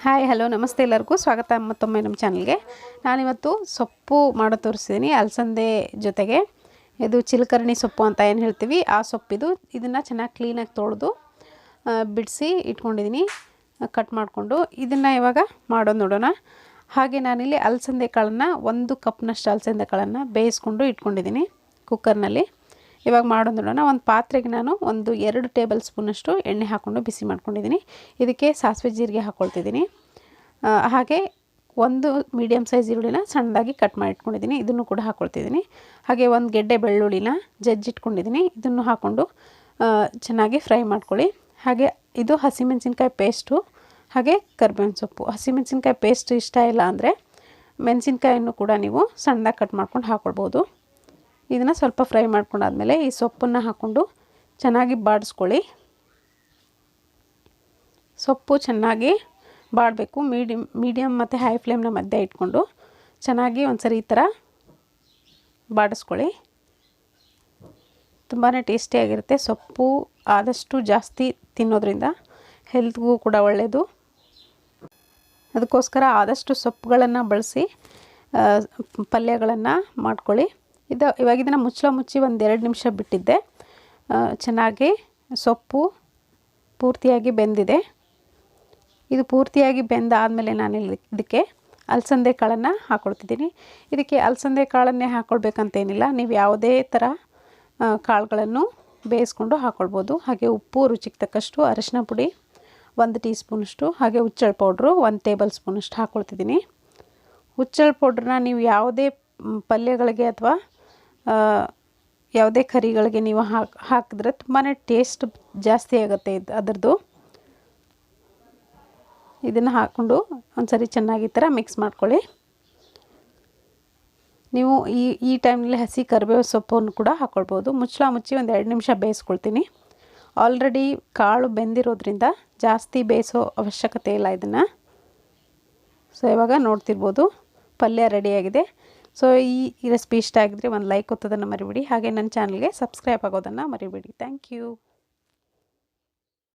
Hi hello ನಮಸ್ತೆ ಎಲ್ಲರಿಗೂ ಸ್ವಾಗತ ಮತ್ತೊಮ್ಮೆ ನಮ್ಮ ಚಾನಲ್ಗೆ. ನಾನಿವತ್ತು ಸೊಪ್ಪು ಮಾಡೋ ತೋರಿಸ್ತಿದ್ದೀನಿ. ಅಲಸಂದೆ ಜೊತೆಗೆ ಇದು ಚಿಲಕರಣಿ ಸೊಪ್ಪು ಅಂತ ಏನು ಹೇಳ್ತೀವಿ ಆ ಸೊಪ್ಪಿದು. ಇದನ್ನು ಚೆನ್ನಾಗಿ ಕ್ಲೀನಾಗಿ ತೊಳೆದು ಬಿಡಿಸಿ ಇಟ್ಕೊಂಡಿದ್ದೀನಿ, ಕಟ್ ಮಾಡಿಕೊಂಡು. ಇದನ್ನು ಇವಾಗ ಮಾಡೋದು ನೋಡೋಣ. ಹಾಗೆ ನಾನಿಲ್ಲಿ ಅಲಸಂದೆ ಕಾಳನ್ನು 1 ಕಪ್ನಷ್ಟು ಅಲಸಂದೆ ಕಾಳನ್ನು ಬೇಯಿಸ್ಕೊಂಡು ಇಟ್ಕೊಂಡಿದ್ದೀನಿ ಕುಕ್ಕರ್ನಲ್ಲಿ. ಇವಾಗ ಮಾಡೋದು ನೋಡೋಣ. ಒಂದು ಪಾತ್ರೆಗೆ ನಾನು 2 ಟೇಬಲ್ ಸ್ಪೂನಷ್ಟು ಎಣ್ಣೆ ಹಾಕ್ಕೊಂಡು ಬಿಸಿ ಮಾಡ್ಕೊಂಡಿದ್ದೀನಿ. ಇದಕ್ಕೆ ಸಾಸಿವೆ ಜೀರಿಗೆ ಹಾಕ್ಕೊಳ್ತಿದ್ದೀನಿ. ಹಾಗೆ 1 ಮೀಡಿಯಮ್ ಸೈಜ್ ಈರುಳ್ಳಿನ ಸಣ್ಣದಾಗಿ ಕಟ್ ಮಾಡಿ ಇಟ್ಕೊಂಡಿದ್ದೀನಿ, ಇದನ್ನು ಕೂಡ ಹಾಕ್ಕೊಳ್ತಿದ್ದೀನಿ. ಹಾಗೆ 1 ಗೆಡ್ಡೆ ಬೆಳ್ಳುಳ್ಳಿನ ಜಜ್ಜಿಟ್ಕೊಂಡಿದ್ದೀನಿ, ಇದನ್ನು ಹಾಕ್ಕೊಂಡು ಚೆನ್ನಾಗಿ ಫ್ರೈ ಮಾಡ್ಕೊಳ್ಳಿ. ಹಾಗೆ ಇದು ಹಸಿಮೆಣಸಿನ್ಕಾಯಿ ಪೇಸ್ಟು, ಹಾಗೆ ಕರಿಬೇವಿನ ಸೊಪ್ಪು. ಹಸಿಮೆಣಸಿನ್ಕಾಯಿ ಪೇಸ್ಟ್ ಇಷ್ಟ ಇಲ್ಲ ಅಂದರೆ ಮೆಣಸಿನ್ಕಾಯನ್ನು ಕೂಡ ನೀವು ಸಣ್ಣದಾಗಿ ಕಟ್ ಮಾಡ್ಕೊಂಡು ಹಾಕ್ಕೊಳ್ಬೋದು. ಇದನ್ನು ಸ್ವಲ್ಪ ಫ್ರೈ ಮಾಡ್ಕೊಂಡಾದ್ಮೇಲೆ ಈ ಸೊಪ್ಪನ್ನು ಹಾಕ್ಕೊಂಡು ಚೆನ್ನಾಗಿ ಬಾಡಿಸ್ಕೊಳ್ಳಿ. ಸೊಪ್ಪು ಚೆನ್ನಾಗಿ ಬಾಡಬೇಕು. ಮೀಡಿಯಮ್ ಮತ್ತು ಹೈ ಫ್ಲೇಮ್ನ ಮಧ್ಯೆ ಇಟ್ಕೊಂಡು ಚೆನ್ನಾಗಿ ಒಂದ್ಸರಿ ಈ ಥರ ಬಾಡಿಸ್ಕೊಳ್ಳಿ. ತುಂಬಾ ಟೇಸ್ಟಿಯಾಗಿರುತ್ತೆ. ಸೊಪ್ಪು ಆದಷ್ಟು ಜಾಸ್ತಿ ತಿನ್ನೋದ್ರಿಂದ ಹೆಲ್ತ್ಗೂ ಕೂಡ ಒಳ್ಳೆಯದು. ಅದಕ್ಕೋಸ್ಕರ ಆದಷ್ಟು ಸೊಪ್ಪುಗಳನ್ನು ಬಳಸಿ ಪಲ್ಯಗಳನ್ನು ಮಾಡ್ಕೊಳ್ಳಿ. ಇವಾಗ ಇದನ್ನು ಮುಚ್ಚಿ 1-2 ನಿಮಿಷ ಬಿಟ್ಟಿದ್ದೆ. ಚೆನ್ನಾಗಿ ಸೊಪ್ಪು ಪೂರ್ತಿಯಾಗಿ ಬೆಂದಿದೆ. ಇದು ಪೂರ್ತಿಯಾಗಿ ಬೆಂದಾದಮೇಲೆ ನಾನು ಇದಕ್ಕೆ ಅಲಸಂದೆ ಕಾಳನ್ನು ಹಾಕ್ಕೊಳ್ತಿದ್ದೀನಿ. ಇದಕ್ಕೆ ಅಲಸಂದೆ ಕಾಳನ್ನೇ ಹಾಕ್ಕೊಳ್ಬೇಕಂತೇನಿಲ್ಲ, ನೀವು ಯಾವುದೇ ಥರ ಕಾಳುಗಳನ್ನು ಬೇಯಿಸ್ಕೊಂಡು ಹಾಕ್ಕೊಳ್ಬೋದು. ಹಾಗೆ ಉಪ್ಪು ರುಚಿಗೆ ತಕ್ಕಷ್ಟು, ಅರಿಶಿನ ಪುಡಿ 1 ಟೀ ಸ್ಪೂನಷ್ಟು, ಹಾಗೆ ಹುಚ್ಚಳ ಪೌಡ್ರು 1 ಟೇಬಲ್ ಸ್ಪೂನಷ್ಟು ಹಾಕ್ಕೊಳ್ತಿದ್ದೀನಿ. ಹುಚ್ಚಳ ಪೌಡ್ರನ್ನ ನೀವು ಯಾವುದೇ ಪಲ್ಯಗಳಿಗೆ ಅಥವಾ ಯಾವುದೇ ಕರಿಗಳಿಗೆ ನೀವು ಹಾಕಿದ್ರೆ ತುಂಬಾ ಟೇಸ್ಟ್ ಜಾಸ್ತಿ ಆಗುತ್ತೆ ಅದರದ್ದು. ಇದನ್ನು ಹಾಕ್ಕೊಂಡು ಒಂದ್ಸರಿ ಚೆನ್ನಾಗಿ ಈ ಥರ ಮಿಕ್ಸ್ ಮಾಡ್ಕೊಳ್ಳಿ. ನೀವು ಈ ಟೈಮ್ನಲ್ಲಿ ಹಸಿ ಕರಿಬೇವು ಸೊಪ್ಪನ್ನು ಕೂಡ ಹಾಕ್ಕೊಳ್ಬೋದು. ಮುಚ್ಚಿ 1-2 ನಿಮಿಷ ಬೇಯಿಸ್ಕೊಳ್ತೀನಿ. ಆಲ್ರೆಡಿ ಕಾಳು ಬೆಂದಿರೋದ್ರಿಂದ ಜಾಸ್ತಿ ಬೇಯಿಸೋ ಅವಶ್ಯಕತೆ ಇಲ್ಲ ಇದನ್ನು. ಸೊ ಇವಾಗ ನೋಡ್ತಿರ್ಬೋದು ಪಲ್ಯ ರೆಡಿಯಾಗಿದೆ. ಸೊ ಈ ರೆಸಿಪಿ ಇಷ್ಟ ಆಗಿದ್ರೆ ಒಂದು ಲೈಕ್ ಒತ್ತೋದನ್ನು ಮರಿಬೇಡಿ. ಹಾಗೆ ನನ್ನ ಚಾನಲ್ಗೆ ಸಬ್ಸ್ಕ್ರೈಬ್ ಆಗೋದನ್ನು ಮರಿಬೇಡಿ. Thank you.